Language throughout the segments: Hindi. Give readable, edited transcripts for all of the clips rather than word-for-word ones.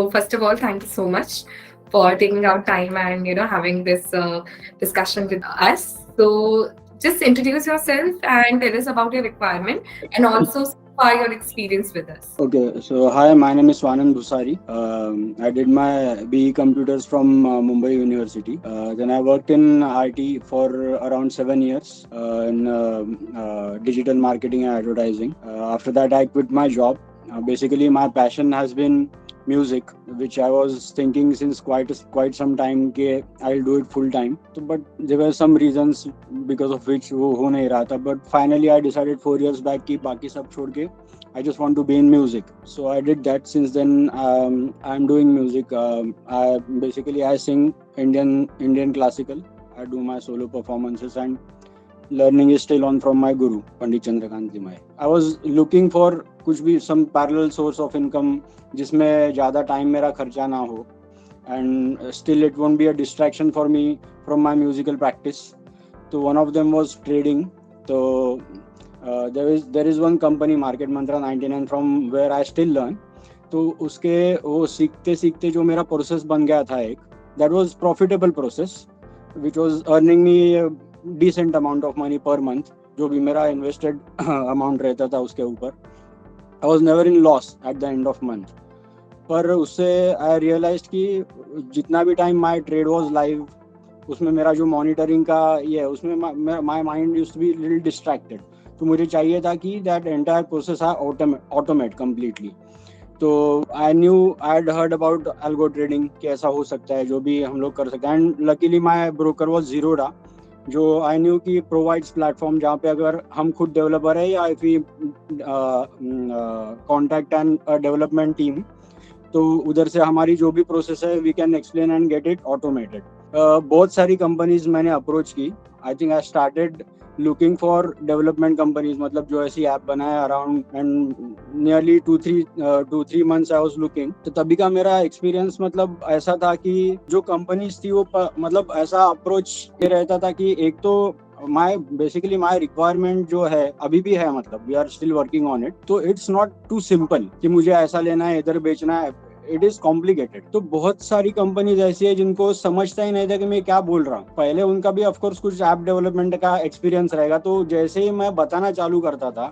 first of all, thank you so much for taking out time and having this discussion with us. So, just introduce yourself and tell us about your requirement and also so far your experience with us. Okay, so hi, my name is Swanand Bhusari. I did my BE Computers from Mumbai University. Then I worked in IT for around 7 years in digital marketing and advertising. After that, I quit my job. Basically, my passion has been music, which I was thinking since quite some time कि I'll do it full time. So, but there were some reasons because of which वो हो नहीं रहा था. But finally, I decided 4 years back कि बाकी सब छोड़ के I just want to be in music. So I did that. Since then, I'm doing music. I sing Indian classical. I do my solo performances, and learning is still on from my guru, Pandit Chandrakant Limay. I was looking for कुछ भी some parallel source of income जिसमें ज़्यादा time मेरा खर्चा ना हो, and still it won't be a distraction for me from my musical practice. So one of them was trading. So there is one company, Market Mantra 99, from where I still learn. तो उसके वो सीखते सीखते जो मेरा प्रोसेस बन गया था एक, that was profitable process which was earning me a decent amount of money per month. जो भी मेरा invested amount रहता था उसके ऊपर, I was never in loss at the end of month. पर उससे I realized कि जितना भी time my trade was live, उसमें मेरा जो मॉनिटरिंग का ये है, उसमें my mind used to be little distracted. तो मुझे चाहिए था कि that entire process I automate completely. तो आई had heard about algo trading कि ऐसा हो सकता है, जो भी हम लोग कर सकते हैं. And luckily my broker was Zerodha, जो आई न्यू कि प्रोवाइड्स प्लेटफॉर्म जहाँ पे अगर हम खुद डेवलपर है या if we contact and development team, तो उधर से हमारी जो भी प्रोसेस है we can explain and get it automated. बहुत सारी कंपनीज मैंने अप्रोच की. I think I started looking for development companies, मतलब जो ऐसी ऐप बनाए around, and nearly 2-3 months I was looking. तो तभी का मेरा एक्सपीरियंस मतलब ऐसा था कि जो कंपनीज थी वो मतलब ऐसा अप्रोच ये रहता था कि एक तो माय रिक्वायरमेंट जो है अभी भी है, मतलब we are still working on it. तो इट्स नॉट टू सिंपल कि मुझे ऐसा लेना है, इधर बेचना है. It is complicated. तो बहुत सारी कंपनीज ऐसी है जिनको समझता ही नहीं था कि मैं क्या बोल रहा हूँ. पहले उनका भी ऑफकोर्स कुछ ऐप डेवलपमेंट का एक्सपीरियंस रहेगा, तो जैसे ही मैं बताना चालू करता था,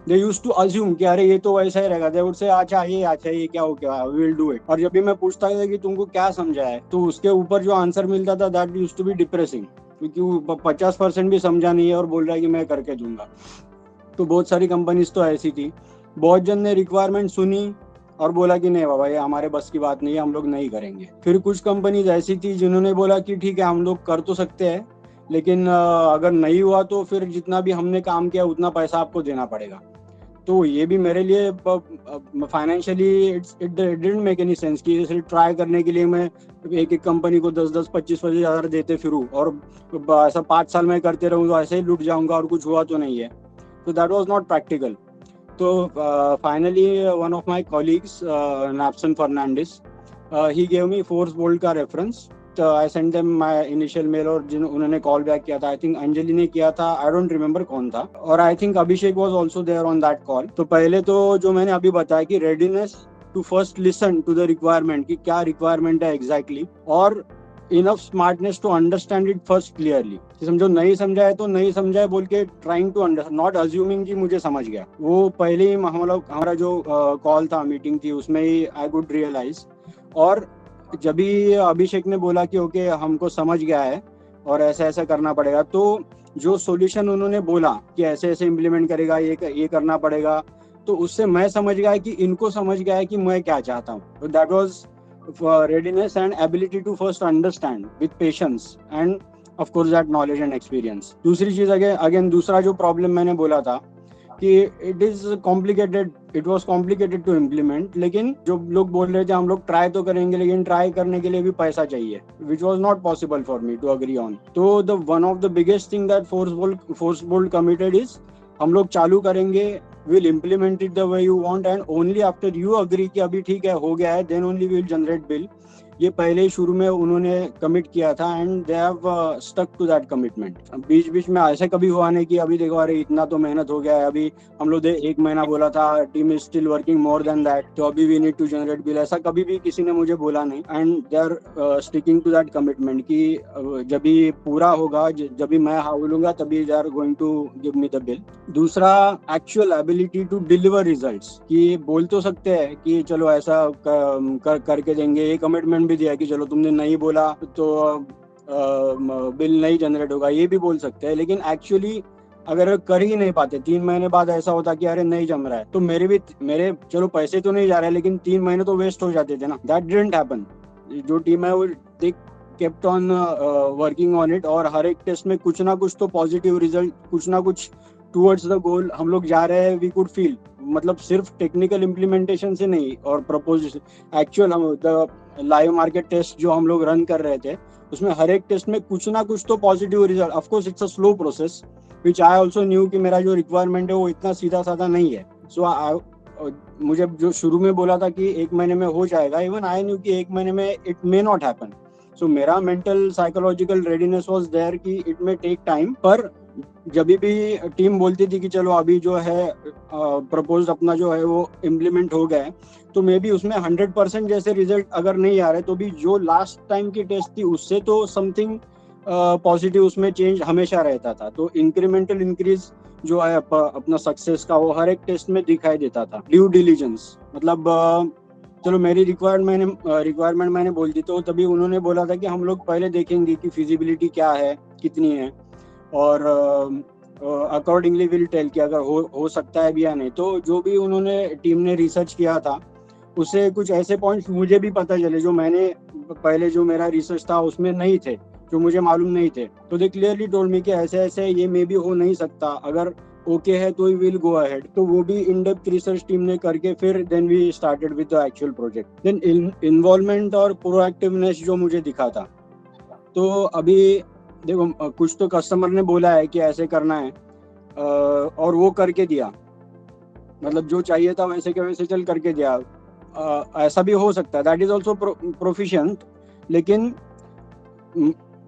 दे यूज्ड टू अज्यूम कि अरे ये तो वैसा ही रहेगा. दे वुड से अच्छा ये क्या हो गया, वी विल डू इट. और जब भी मैं पूछता था कि तुमको क्या समझा है, तो उसके ऊपर जो आंसर मिलता था that used to be depressing, क्योंकि वो 50% भी समझा नहीं है और बोल रहा है कि मैं करके दूंगा. तो बहुत सारी कंपनीज तो ऐसी थी. बहुत जन ने रिक्वायरमेंट सुनी और बोला कि नहीं बाबा, ये हमारे बस की बात नहीं है, हम लोग नहीं करेंगे. फिर कुछ कंपनीज ऐसी थी जिन्होंने बोला कि ठीक है हम लोग कर तो सकते हैं, लेकिन अगर नहीं हुआ तो फिर जितना भी हमने काम किया उतना पैसा आपको देना पड़ेगा. तो ये भी मेरे लिए financially it didn't make any sense कि इसे ट्राई करने के लिए मैं एक कंपनी को 10-10, 25-25 हज़ार देते फिरूँ और ऐसा 5 साल में करते रहूँ, तो ऐसे ही लुट जाऊंगा और कुछ हुआ तो नहीं है. तो that was not practical. So finally, one of my colleagues, Napson Fernandez, he gave me Forcebolt का reference. So I sent them my initial mail और उन्होंने call back किया था. I think अंजलि ने किया था, I don't remember कौन था. और I think Abhishek was also there on that call. तो पहले तो जो मैंने अभी बताया कि readiness to first listen to the requirement, कि क्या requirement है exactly, और enough smartness to understand it first clearly. समझो नहीं समझा है तो नहीं समझा है बोल के trying to understand, not assuming कि मुझे समझ गया. वो पहले ही हम लोग, हमारा जो कॉल था, मीटिंग थी, उसमें ही आई कुड रियलाइज. और जब भी अभिषेक ने बोला कि ओके हमको समझ गया है और ऐसा ऐसा करना पड़ेगा, तो जो सॉल्यूशन उन्होंने बोला कि ऐसे ऐसे इम्प्लीमेंट करेगा, ये करना पड़ेगा, तो उससे मैं समझ गया कि इनको समझ गया है कि मैं क्या चाहता हूँ. तो that was readiness and ability to first understand with patience and of course that knowledge and experience. दूसरी चीज अगेन दूसरा जो प्रॉब्लम मैंने बोला था कि it is complicated, it was complicated to implement. लेकिन जो लोग बोल रहे थे हम लोग ट्राई तो करेंगे, लेकिन ट्राई करने के लिए भी पैसा चाहिए, which was not possible for me to agree on. तो the one of the biggest thing that Forcebolt committed is, हम लोग चालू करेंगे, we'll implement it the way you want, and only after you agree कि अभी ठीक है हो गया है, then only we'll generate bill. ये पहले ही शुरू में उन्होंने कमिट किया था and they have stuck to that commitment. बीच बीच में ऐसा कभी हुआ नहीं कि अभी देखो अरे इतना तो मेहनत हो गया है, अभी हम लोग 1 महीना बोला था, team is still working more than that, तो अभी we need to generate bill, ऐसा कभी भी किसी ने मुझे बोला नहीं। And they are sticking to that commitment कि जब भी पूरा होगा, जब भी मैं हाँ बोलूंगा तभी they are going to give me the bill. दूसरा, actual ability to deliver results, कि बोल तो सकते हैं कि चलो ऐसा करके देंगे, ये कमिटमेंट भी दिया कि चलो तुमने नहीं बोला तो बिल नहीं जनरेट होगा, ये भी बोल सकते हैं, लेकिन एक्चुअली अगर कर ही नहीं पाते, 3 महीने बाद ऐसा होता कि अरे नहीं जम रहा है, तो मेरे चलो पैसे तो नहीं जा रहे लेकिन 3 महीने तो वेस्ट हो जाते थे ना। That didn't happen. जो टीम है वो they kept on working on it, और हर एक टेस्ट में कुछ ना कुछ तो पॉजिटिव रिजल्ट, कुछ ना कुछ टूवर्ड्स द गोल हम लोग जा रहे हैं, वी कुड फील। मतलब सिर्फ टेक्निकल इम्प्लीमेंटेशन से नहीं, और प्रपोज एक्चुअल हम द लाइव मार्केट टेस्ट जो हम लोग रन कर रहे थे, उसमें हर एक टेस्ट में कुछ ना कुछ तो positive result. Of course it's a slow process which I also new कि मेरा जो रिक्वायरमेंट है वो इतना सीधा साधा नहीं है। सो मुझे जो शुरू में बोला था कि 1 महीने में हो जाएगा, इवन आई न्यू कि 1 महीने में it may not happen. So मेरा mental psychological readiness was there कि इट मे टेक टाइम, पर जब भी टीम बोलती थी कि चलो अभी जो है प्रपोज अपना जो है वो इम्प्लीमेंट हो गया है, तो मे बी उसमें 100% जैसे रिजल्ट अगर नहीं आ रहे, तो भी जो लास्ट टाइम की टेस्ट थी उससे तो समथिंग पॉजिटिव उसमें चेंज हमेशा रहता था। तो इंक्रीमेंटल इंक्रीज जो है अपना सक्सेस का, वो हर एक टेस्ट में दिखाई देता था। ड्यू डिलीजेंस, मतलब चलो मेरी रिक्वायरमेंट मैंने बोल दी, तो तभी उन्होंने बोला था कि हम लोग पहले देखेंगे कि फिजिबिलिटी क्या है, कितनी है, और अकॉर्डिंगली विल टेल कि अगर हो सकता है भी या नहीं। तो जो भी उन्होंने टीम ने रिसर्च किया था, उससे कुछ ऐसे पॉइंट्स मुझे भी पता चले जो मैंने पहले जो मेरा रिसर्च था उसमें नहीं थे, जो मुझे मालूम नहीं थे। तो दे क्लियरली टोल्ड मी कि ऐसे ऐसे ये मे भी हो नहीं सकता, अगर ओके है तो विल गो अहेड। तो वो भी इन डेप्थ रिसर्च टीम ने करके फिर then we started with the actual project. Then involvement और प्रोएक्टिवनेस जो मुझे दिखा था, तो अभी देखो कुछ तो कस्टमर ने बोला है कि ऐसे करना है, और वो करके दिया, मतलब जो चाहिए था वैसे के वैसे चल करके दिया। ऐसा भी हो सकता है, दैट इज ऑल्सो प्रोफिशिएंट, लेकिन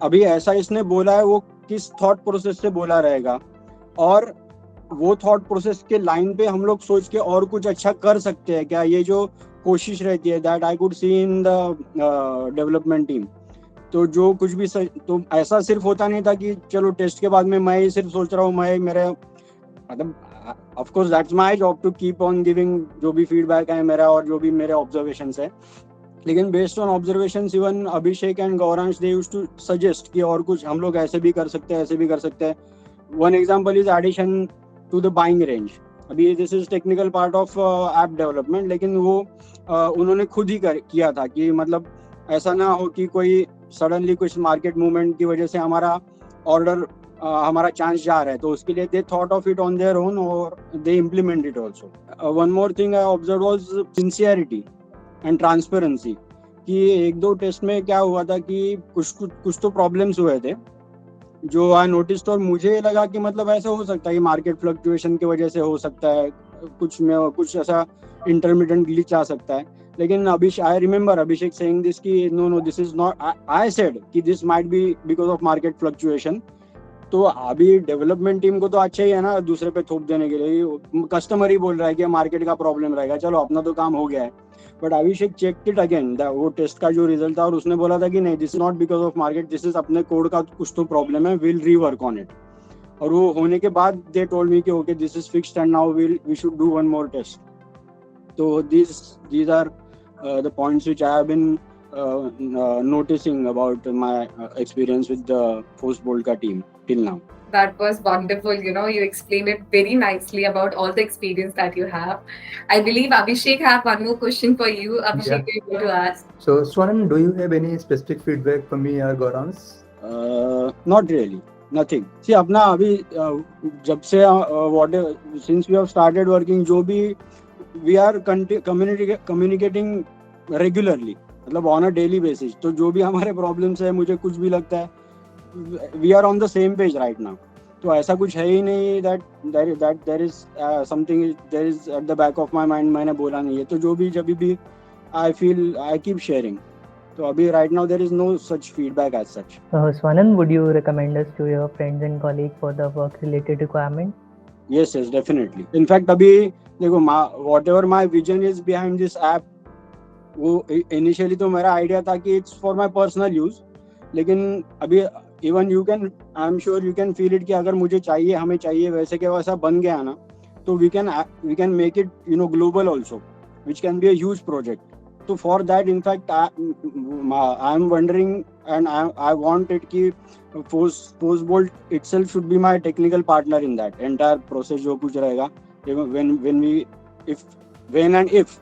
अभी ऐसा इसने बोला है, वो किस थॉट प्रोसेस से बोला रहेगा, और वो थॉट प्रोसेस के लाइन पे हम लोग सोच के और कुछ अच्छा कर सकते हैं क्या, ये जो कोशिश रहती है, that I could see in the development team. तो जो कुछ भी तो ऐसा सिर्फ होता नहीं था कि चलो टेस्ट के बाद में मैं ही सिर्फ सोच रहा हूँ, मैं मेरे मतलब of course that's my job to keep on giving जो भी फीडबैक है मेरा और जो भी मेरे ऑब्जर्वेशंस है, लेकिन based on observations even Abhishek and Gauransh they used to suggest कि और कुछ हम लोग ऐसे भी कर सकते हैं, ऐसे भी कर सकते हैं। One example is addition to the buying range. अभी this is technical part of app development, लेकिन वो उन्होंने खुद ही किया था कि मतलब ऐसा ना हो कि कोई सडनली कुछ मार्केट मूवमेंट की वजह से हमारा ऑर्डर हमारा चांस जा रहा है, तो उसके लिए they thought of it on their own और they implement it also. One more thing I observe was sincerity and transparency, कि 1-2 टेस्ट में क्या हुआ था कि कुछ तो प्रॉब्लम्स हुए थे जो आई नोटिस, और मुझे लगा कि मतलब ऐसा हो सकता है कि मार्केट फ्लक्चुएशन की वजह से हो सकता है, कुछ ऐसा इंटरमिटेंट ग्लिच आ सकता है। लेकिन I remember Abhishek saying this कि no this is not, I said कि this might be because of market fluctuation. तो अभी डेवलपमेंट टीम को तो अच्छा ही है ना दूसरे पे थोप देने के लिए, कस्टमर ही बोल रहा है कि मार्केट का प्रॉब्लम रहेगा, चलो अपना तो काम हो गया है। But Abhishek check it again, वो टेस्ट का जो रिजल्ट था, और उसने बोला था कि नहीं this is not because of market, this is अपने कोड का कुछ तो प्रॉब्लम है, विल रीवर्क ऑन इट। और वो होने के बाद दे टोल्ड मी कि okay this is fixed and now we should do one more test. तो these are the points which I have been noticing about my experience with the Force Bolka team till now. That was wonderful. You explained it very nicely about all the experience that you have. I believe Abhishek have one more question for you. Abhishek, you want to ask? So, Swaran, do you have any specific feedback for me or Gaurans? Not really. Nothing. See, अपना अभी जब से since we have started working, जो भी we are communicating regularly, मतलब on a daily basis. तो जो भी हमारे problems है, मुझे कुछ भी लगता है, we are on the same page right now. तो ऐसा कुछ है ही नहीं that there is something there is at the back of my mind, मैंने बोला नहीं है। तो जो भी जब भी I feel I keep sharing. तो अभी right now there is no such feedback as such. Swanand, would you recommend us to your friends and colleagues for the work-related requirement? Yes, definitely. In fact, अभी देखो whatever my vision is behind this app, वो इनिशियली तो मेरा आइडिया था कि it's for my personal use, लेकिन अभी even you can, I am sure you can feel it कि अगर मुझे चाहिए, हमें चाहिए वैसे के वैसा बन गया ना, तो we can make it global also, which can be a huge project. So for that, in fact, I am wondering and I want it कि Postbolt itself should be my technical partner in that entire process जो कुछ रहेगा. When and if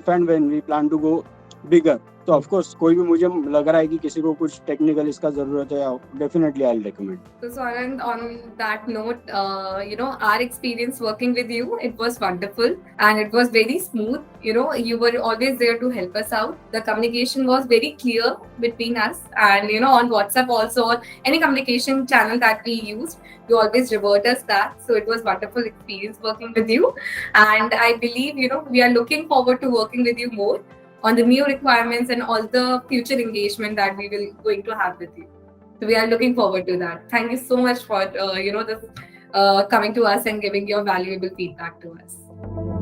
when we plan to go bigger, तो of course कोई भी मुझे लग रहा है कि किसी को कुछ टेक्निकल इसका जरूरत है, definitely I'll recommend. So Swanand, on that note, our experience working with you, it was wonderful and it was very smooth. You were always there to help us out. The communication was very clear between us, and on WhatsApp also, or any communication channel that we used, you always revert us that. So it was wonderful experience working with you, and I believe we are looking forward to working with you more on the new requirements and all the future engagement that we will going to have with you. So we are looking forward to that. Thank you so much for this coming to us and giving your valuable feedback to us.